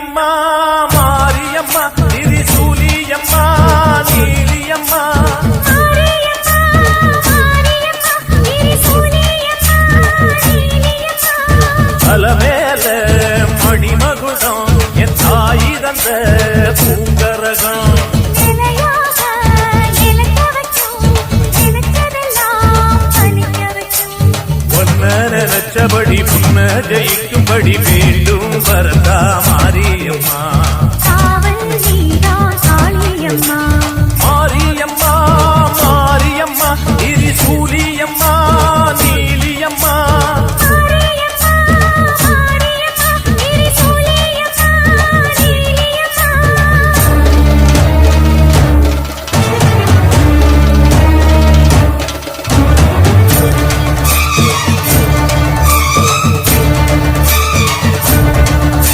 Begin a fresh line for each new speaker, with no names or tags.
அம்மா மாரியம்மா திரிசூலியம்மா நீலியம்மா அலமேல மணிமகுடம் என் தாய் தந்த பூங்கரகம் நினைச்சபடி புன்ன ஜெயிக்கும்படி வேண்டும் வரதா மாரியம்மா